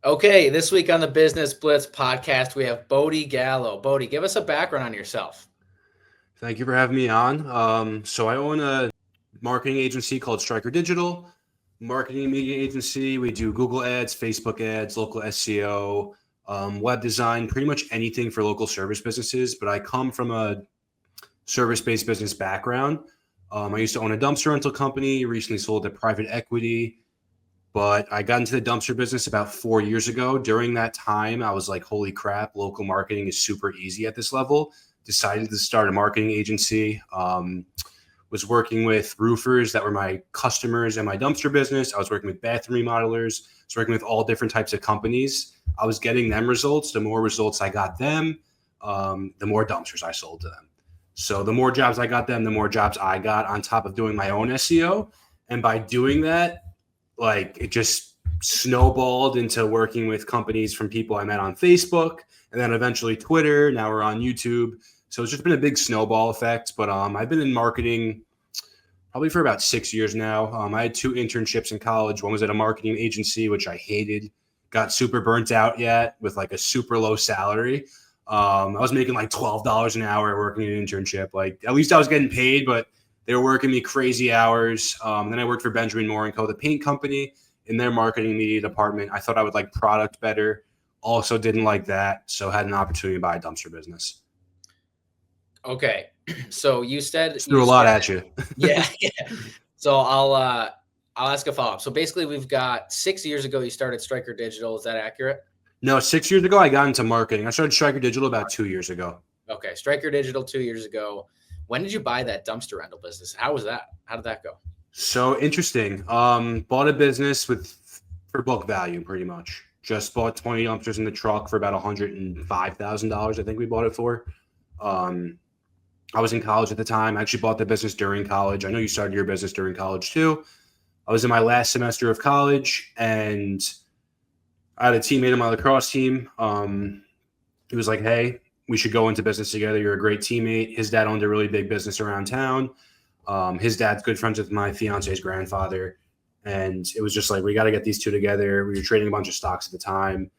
Okay, this week on the Business Blitz podcast, we have Bodhi Gallo. Bodhi, give us a background on yourself. Thank you for having me on. So I own a marketing agency called Stryker Digital, marketing media agency. We do Google ads, Facebook ads, local SEO, web design, pretty much anything for local service businesses. But I come from a service-based business background. I used to own a dumpster rental company, recently sold to private equity, but I got into the dumpster business about 4 years ago. During that time, I was like, holy crap, local marketing is super easy at this level. Decided to start a marketing agency. Was working with roofers that were my customers in my dumpster business. I was working with bathroom remodelers. I was working with all different types of companies. I was getting them results. The more results I got them, the more dumpsters I sold to them. So the more jobs I got them, the more jobs I got on top of doing my own SEO. And by doing that, like it just snowballed into working with companies from people I met on Facebook and then eventually Twitter. Now we're on YouTube. So it's just been a big snowball effect. But I've been in marketing probably for about 6 years now. I had 2 internships in college. One was at a marketing agency, which I hated. Got super burnt out yet with like a super low salary. I was making like $12 an hour working an internship. Like at least I was getting paid, but they were working me crazy hours. Then I worked for Benjamin Moore & Co., the paint company, in their marketing media department. I thought I would like product better. Also didn't like that. So had an opportunity to buy a dumpster business. Okay, so you said threw a lot at you. Yeah. So I'll ask a follow-up. So basically, we've got 6 years ago you started Stryker Digital. Is that accurate? No, 6 years ago I got into marketing. I started Stryker Digital about 2 years ago. Okay, Stryker Digital 2 years ago. When did you buy that dumpster rental business? How was that? How did that go? So interesting. Bought a business for book value, pretty much. Just bought 20 dumpsters in the truck for about $105,000. I think we bought it for. I was in college at the time. I actually bought the business during college. I know you started your business during college too. I was in my last semester of college, and I had a teammate on my lacrosse team. He was like, hey, we should go into business together. You're a great teammate. His dad owned a really big business around town. His dad's good friends with my fiance's grandfather. And it was just like, we got to get these two together. We were trading a bunch of stocks at the time.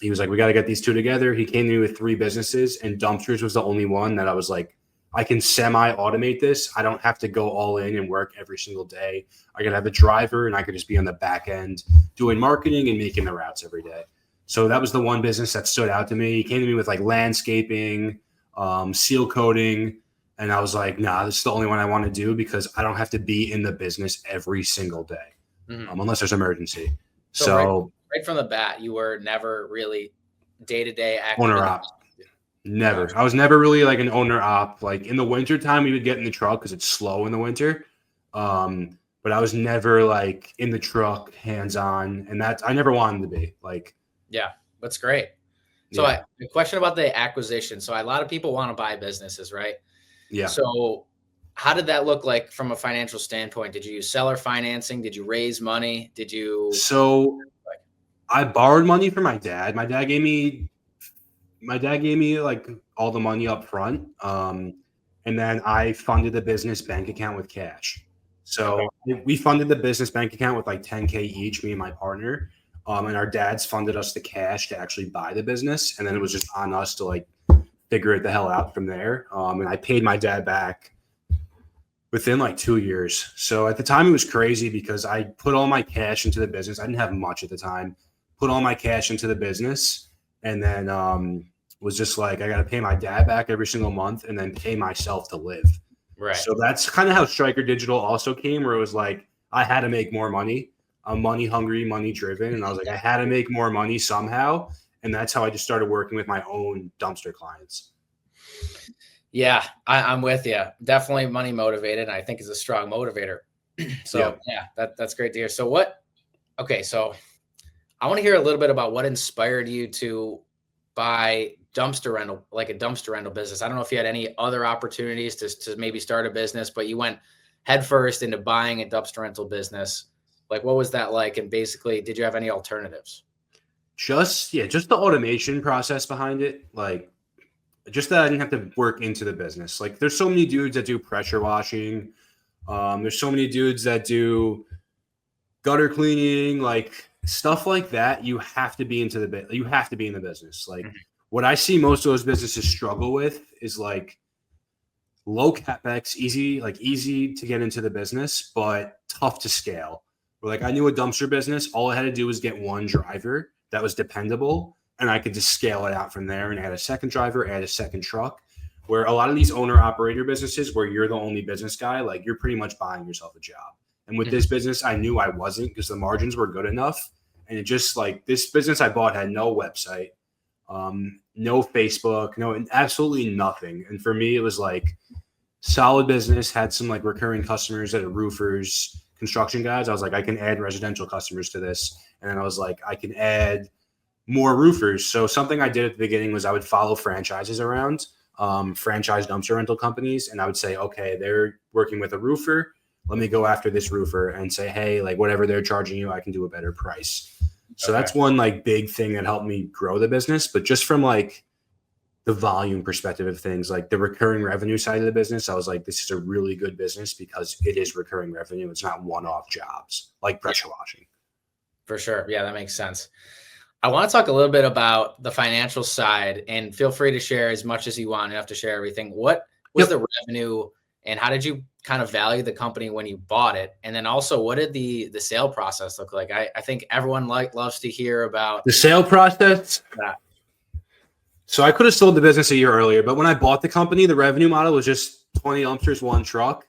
He was like, we got to get these two together. He came to me with 3 businesses, and dumpsters was the only one that I was like, I can semi-automate this. I don't have to go all in and work every single day. I could have a driver, and I could just be on the back end doing marketing and making the routes every day. So that was the one business that stood out to me. He came to me with like landscaping, seal coating, and I was like, nah, this is the only one I want to do because I don't have to be in the business every single day, unless there's emergency. So right from the bat, you were never really day-to-day active. Owner op. Never. I was never really like an owner op. Like in the winter time, we would get in the truck because it's slow in the winter. But I was never like in the truck, hands-on, and I never wanted to be. Like, yeah, that's great. So the question about the acquisition. So a lot of people want to buy businesses, right? Yeah. So how did that look like from a financial standpoint? Did you use seller financing? Did you raise money? So I borrowed money from my dad. My dad gave me like all the money up front. And then I funded the business bank account with cash. So we funded the business bank account with like $10K each, me and my partner. And our dads funded us the cash to actually buy the business. And then it was just on us to like figure it the hell out from there. And I paid my dad back within like 2 years. So at the time it was crazy because I put all my cash into the business. I didn't have much at the time. Put all my cash into the business, and then was just like, I got to pay my dad back every single month and then pay myself to live. Right. So that's kind of how Stryker Digital also came, where it was like, I had to make more money. I'm money hungry, money driven. And I was like, I had to make more money somehow. And that's how I just started working with my own dumpster clients. Yeah, I'm with you. Definitely money motivated. I think is a strong motivator. So yeah, that's great to hear. So so I want to hear a little bit about what inspired you to buy a dumpster rental business. I don't know if you had any other opportunities to maybe start a business, but you went headfirst into buying a dumpster rental business. Like, what was that like? And basically, did you have any alternatives? Just the automation process behind it. Like, just that I didn't have to work into the business. Like, there's so many dudes that do pressure washing. There's so many dudes that do gutter cleaning. Like, stuff like that, you have to be in the business. Like what I see most of those businesses struggle with is like low capex, easy to get into the business, but tough to scale. Where like I knew a dumpster business, all I had to do was get one driver that was dependable, and I could just scale it out from there and add a second driver, add a second truck. Where a lot of these owner operator businesses where you're the only business guy, like you're pretty much buying yourself a job. And with this business, I knew I wasn't, because the margins were good enough. And it just like this business I bought had no website, no Facebook, absolutely nothing. And for me, it was like solid business, had some like recurring customers that are roofers, construction guys. I was like, I can add residential customers to this. And then I was like, I can add more roofers. So something I did at the beginning was I would follow franchises around, franchise dumpster rental companies. And I would say, okay, they're working with a roofer. Let me go after this roofer and say, hey, like whatever they're charging you, I can do a better price. So that's one like big thing that helped me grow the business. But just from like the volume perspective of things, like the recurring revenue side of the business, I was like, this is a really good business because it is recurring revenue. It's not one-off jobs like pressure washing. For sure. Yeah, that makes sense. I want to talk a little bit about the financial side, and feel free to share as much as you want. You don't have to share everything. What was the revenue, and how did you kind of value the company when you bought it? And then also, what did the sale process look like? I think everyone loves to hear about the sale process. Yeah. So I could have sold the business a year earlier, but when I bought the company, the revenue model was just 20 dumpsters, one truck.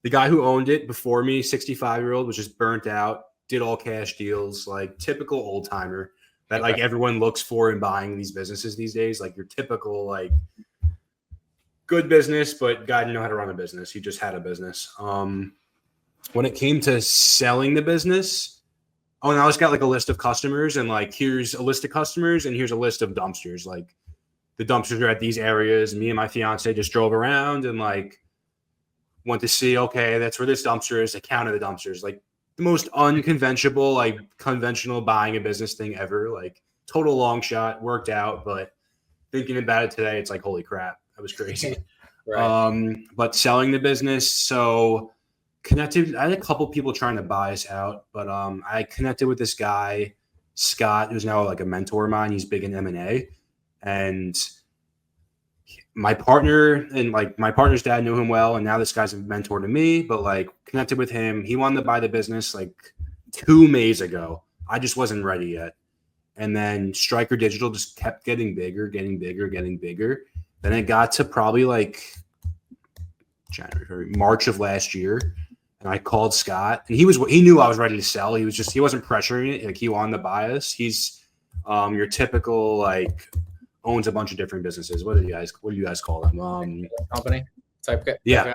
The guy who owned it before me, 65-year-old, was just burnt out, did all cash deals, like typical old timer that like everyone looks for in buying these businesses these days. Like your typical like good business, but guy didn't know how to run a business. He just had a business. When it came to selling the business, and I just got like a list of customers, and like here's a list of customers and here's a list of dumpsters. Like the dumpsters are at these areas. Me and my fiance just drove around and like went to see, okay, that's where this dumpster is. I counted the dumpsters. Like the most unconventional, like conventional buying a business thing ever. Like total long shot, worked out, but thinking about it today, it's like, holy crap, that was crazy. Right. But selling the business, so connected. I had a couple people trying to buy us out, but I connected with this guy, Scott, who's now like a mentor of mine. He's big in M&A, and my partner and like my partner's dad knew him well, and now this guy's a mentor to me. But like connected with him, he wanted to buy the business like 2 Mays ago. I just wasn't ready yet, and then Stryker Digital just kept getting bigger. Then it got to probably like March of last year. And I called Scott, and he knew I was ready to sell. He wasn't pressuring it. Like he wanted to buy us. He's your typical like owns a bunch of different businesses. What do you guys call them? Company type. Yeah.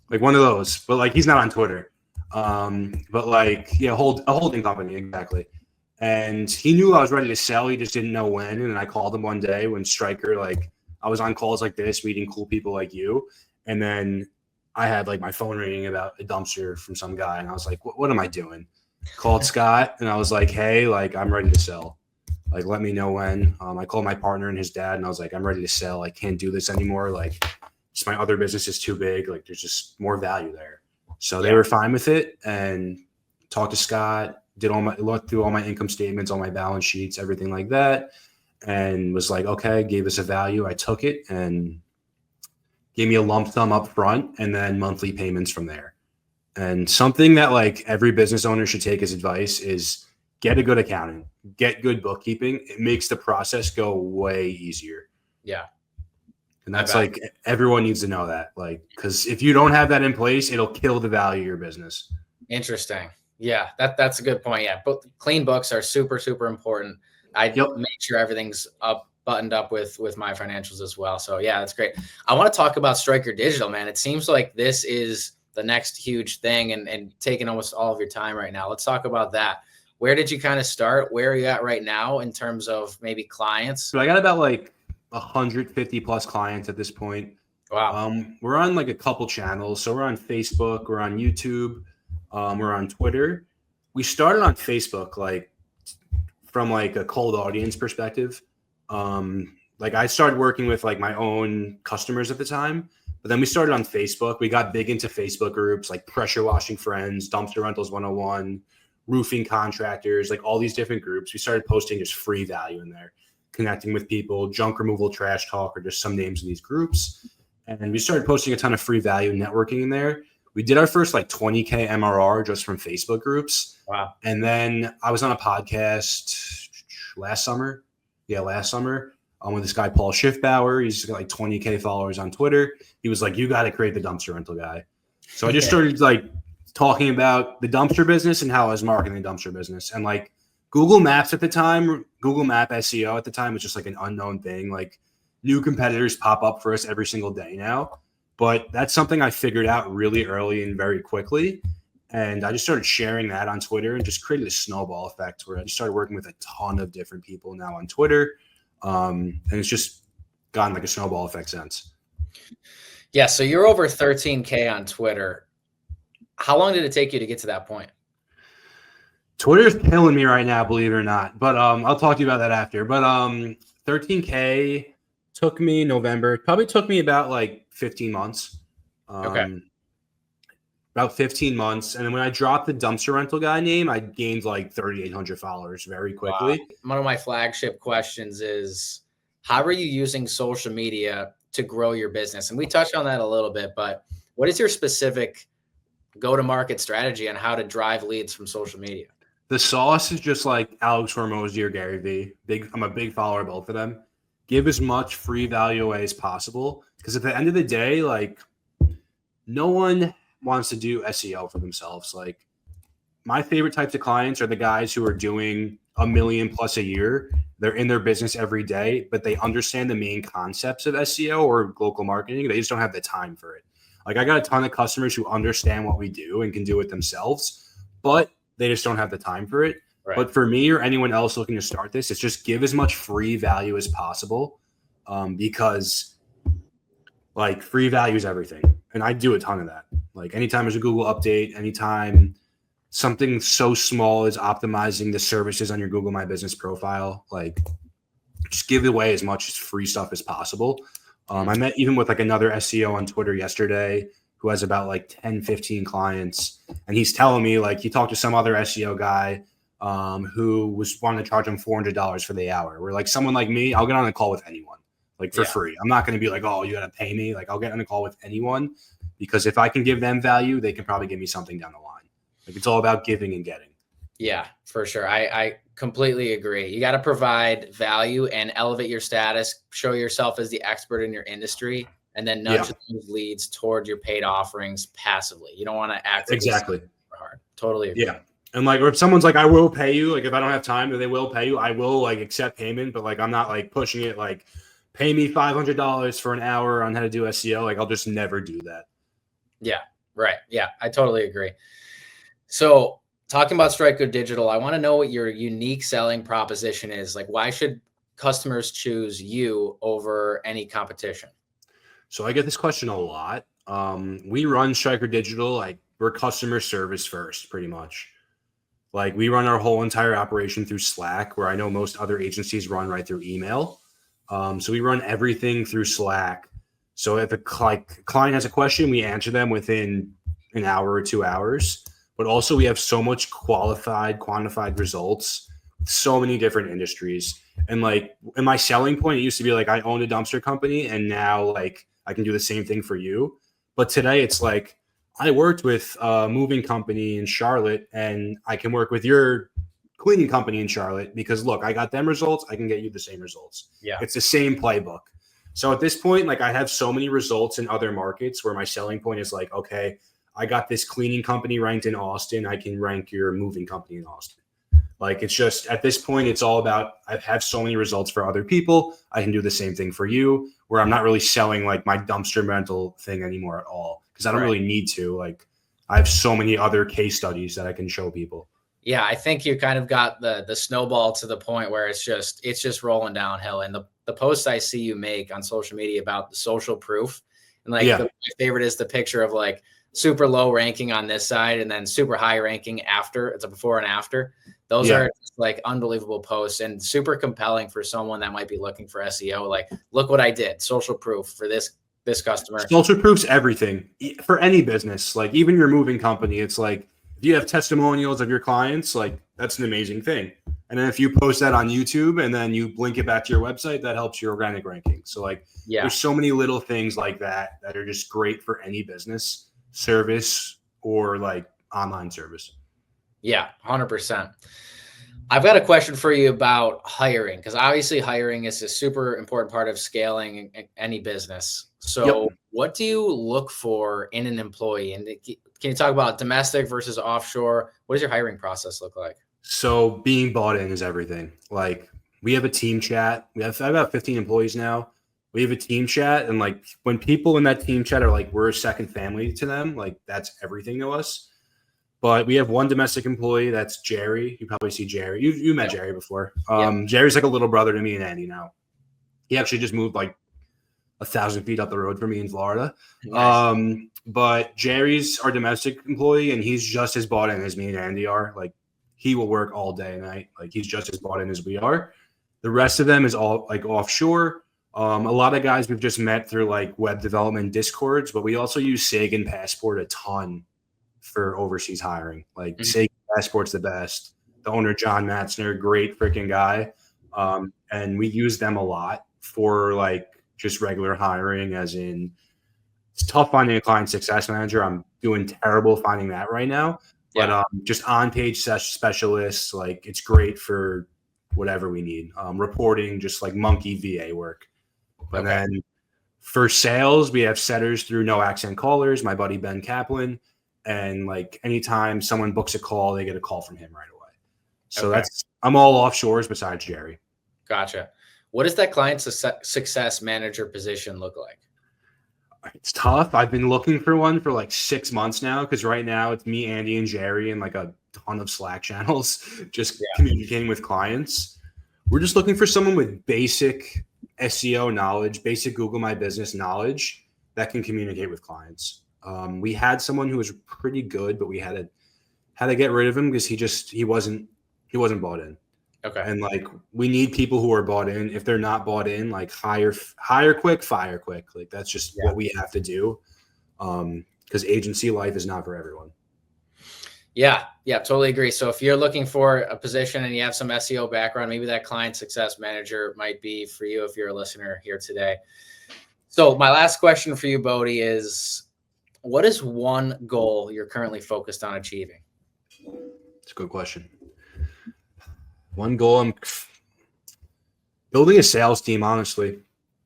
Like one of those, but like he's not on Twitter. But like, yeah, a holding company. Exactly. And he knew I was ready to sell. He just didn't know when. And I called him one day when Stryker, like I was on calls like this, meeting cool people like you. And then I had like my phone ringing about a dumpster from some guy, and I was like, what am I doing? Called Scott, and I was like, hey, like I'm ready to sell. Like, let me know when. I called my partner and his dad, and I was like, I'm ready to sell. I can't do this anymore. Like, just my other business is too big. Like, there's just more value there. So they were fine with it, and talked to Scott, looked through all my income statements, all my balance sheets, everything like that, and was like, okay, gave us a value. I took it and gave me a lump sum up front and then monthly payments from there. And something that like every business owner should take as advice is get a good accountant, get good bookkeeping. It makes the process go way easier. Yeah. And that's like, everyone needs to know that, like, because if you don't have that in place, it'll kill the value of your business. Interesting. Yeah, that's a good point. Yeah. But clean books are super, super important. I make sure everything's buttoned up with my financials as well. So yeah, that's great. I want to talk about Stryker Digital, man. It seems like this is the next huge thing and taking almost all of your time right now. Let's talk about that. Where did you kind of start? Where are you at right now in terms of maybe clients? So I got about like 150 plus clients at this point. Wow. We're on like a couple channels. So we're on Facebook, we're on YouTube, we're on Twitter. We started on Facebook, like from like a cold audience perspective. Like I started working with like my own customers at the time, but then we started on Facebook. We got big into Facebook groups like Pressure Washing Friends, Dumpster Rentals 101, roofing contractors, like all these different groups. We started posting just free value in there, connecting with people, junk removal, trash talk, or just some names in these groups. And we started posting a ton of free value networking in there. We did our first like 20K MRR just from Facebook groups. Wow. And then I was on a podcast last summer. With this guy, Paul Schiffbauer. He's got like 20K followers on Twitter. He was like, you got to create the dumpster rental guy. So I just started like talking about the dumpster business and how I was marketing the dumpster business. And like Google Maps at the time, Google Map SEO at the time was just like an unknown thing. Like new competitors pop up for us every single day now. But that's something I figured out really early and very quickly. And I just started sharing that on Twitter and just created a snowball effect where I just started working with a ton of different people now on Twitter. And it's just gotten like a snowball effect since. Yeah. So you're over 13K on Twitter. How long did it take you to get to that point? Twitter's killing me right now, believe it or not. But I'll talk to you about that after. But 13K took me November. Probably took me about like 15 months. Okay. About 15 months. And then when I dropped the dumpster rental guy name, I gained like 3,800 followers very quickly. Wow. One of my flagship questions is, how are you using social media to grow your business? And we touched on that a little bit, but what is your specific go-to-market strategy on how to drive leads from social media? The sauce is just like Alex Hormozy or Gary Vee. I'm a big follower of both of them. Give as much free value away as possible. Because at the end of the day, like no one wants to do SEO for themselves. Like my favorite types of clients are the guys who are doing $1 million plus a year. They're in their business every day, but they understand the main concepts of SEO or local marketing. They just don't have the time for it. Like I got a ton of customers who understand what we do and can do it themselves, but they just don't have the time for it. Right. But for me or anyone else looking to start this, it's just give as much free value as possible, because like free value is everything. And I do a ton of that. Like anytime there's a Google update, anytime something so small as optimizing the services on your Google My Business profile, like just give away as much free stuff as possible. I met even with like another SEO on Twitter yesterday who has about like 10, 15 clients. And he's telling me like he talked to some other SEO guy who was wanting to charge him $400 for the hour. Where like someone like me, I'll get on a call with anyone like for free. I'm not going to be like, oh, you got to pay me. Like I'll get on a call with anyone because if I can give them value, they can probably give me something down the line. Like it's all about giving and getting. Yeah, for sure. I completely agree. You got to provide value and elevate your status, show yourself as the expert in your industry, and then nudge those leads toward your paid offerings passively. You don't want to act exactly hard. Totally agree. Yeah. And like if someone's like, I will pay you, like if I don't have time, then they will pay you. I will like accept payment, but like I'm not like pushing it like pay me $500 for an hour on how to do SEO. Like I'll just never do that. Yeah. Right. Yeah. I totally agree. So talking about Stryker Digital, I want to know what your unique selling proposition is. Like, why should customers choose you over any competition? So I get this question a lot. We run Stryker Digital, like we're customer service first, pretty much. Like we run our whole entire operation through Slack, where I know most other agencies run right through email. So we run everything through Slack. So if a client has a question, we answer them within an hour or 2 hours. But also we have so much quantified results, so many different industries. And like in my selling point, it used to be like I owned a dumpster company and now like I can do the same thing for you. But today it's like I worked with a moving company in Charlotte and I can work with your cleaning company in Charlotte because look, I got them results. I can get you the same results. Yeah. It's the same playbook. So at this point, like I have so many results in other markets where my selling point is like, okay, I got this cleaning company ranked in Austin. I can rank your moving company in Austin. Like it's just at this point, it's all about I have so many results for other people. I can do the same thing for you where I'm not really selling like my dumpster rental thing anymore at all because I don't really need to. Like I have so many other case studies that I can show people. Yeah, I think you kind of got the snowball to the point where it's just rolling downhill. And the posts I see you make on social media about the social proof and like my favorite is the picture of like super low ranking on this side and then super high ranking after. It's a before and after. Those are just like unbelievable posts and super compelling for someone that might be looking for SEO. Like, look what I did. Social proof for this customer. Social proof's everything for any business. Like even your moving company, it's like if you have testimonials of your clients, like that's an amazing thing. And then if you post that on YouTube and then you link it back to your website, that helps your organic ranking. So like there's so many little things like that that are just great for any business, service, or like online service. Yeah, 100%. I've got a question for you about hiring, because obviously hiring is a super important part of scaling any business. So what do you look for in an employee? And can you talk about domestic versus offshore? What does your hiring process look like? So being bought in is everything. Like we have a team chat. I have about 15 employees now. We have a team chat. And like when people in that team chat are like, we're a second family to them, like that's everything to us. But we have one domestic employee. That's Jerry. You probably see Jerry. You met Jerry before. Jerry's like a little brother to me and Andy now. He actually just moved like 1,000 feet up the road from me in Florida. Nice. But Jerry's our domestic employee, and he's just as bought in as me and Andy are. Like he will work all day and night. Like he's just as bought in as we are. The rest of them is all like offshore. A lot of guys we've just met through like web development Discords, but we also use SIG and Passport a ton for overseas hiring. Like SIG Passport's the best. The owner, John Matzner, great freaking guy. And we use them a lot for like just regular hiring, as in it's tough finding a client success manager. I'm doing terrible finding that right now. But just on-page specialists, like it's great for whatever we need. Reporting, just like monkey VA work. But then for sales, we have setters through No Accent Callers, my buddy Ben Kaplan. And like anytime someone books a call, they get a call from him right away. So I'm all offshores besides Jerry. Gotcha. What does that client success manager position look like? It's tough. I've been looking for one for like 6 months now, because right now it's me, Andy, and Jerry and like a ton of Slack channels just communicating with clients. We're just looking for someone with basic SEO knowledge, basic Google My Business knowledge that can communicate with clients. We had someone who was pretty good, but we had to get rid of him because he wasn't bought in. Okay. And like we need people who are bought in. If they're not bought in, like hire quick, fire quick. Like that's just what we have to do. Because agency life is not for everyone. Yeah, totally agree. So if you're looking for a position and you have some SEO background, maybe that client success manager might be for you if you're a listener here today. So my last question for you, Bodhi, is what is one goal you're currently focused on achieving? It's a good question. One goal, I'm building a sales team, honestly.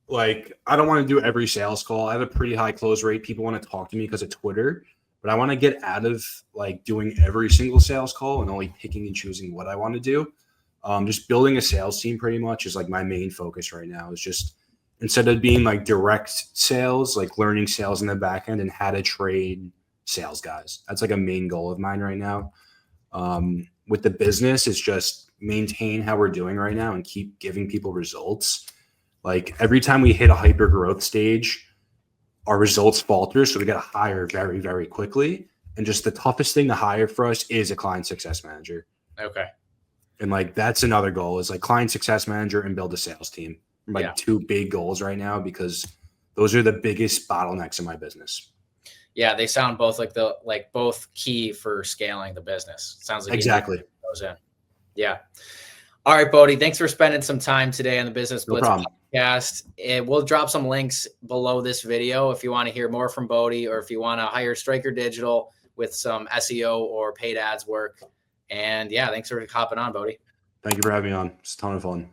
Like, I don't want to do every sales call. I have a pretty high close rate. People want to talk to me because of Twitter, but I want to get out of like doing every single sales call and only picking and choosing what I want to do. Just building a sales team pretty much is like my main focus right now. Is just instead of being like direct sales, like learning sales in the back end and how to trade sales guys. That's like a main goal of mine right now. With the business, it's just maintain how we're doing right now and keep giving people results. Like every time we hit a hyper growth stage, our results falter. So we got to hire very, very quickly. And just the toughest thing to hire for us is a client success manager. Okay. And like, that's another goal is like client success manager and build a sales team. Like two big goals right now, because those are the biggest bottlenecks in my business. Yeah. They sound both like both key for scaling the business. Sounds like exactly. Goes in. Yeah. All right, Bodhi, thanks for spending some time today on the Business Blitz podcast. We'll drop some links below this video if you want to hear more from Bodhi, or if you want to hire Stryker Digital with some SEO or paid ads work. And yeah, thanks for hopping on, Bodhi. Thank you for having me on. It's a ton of fun.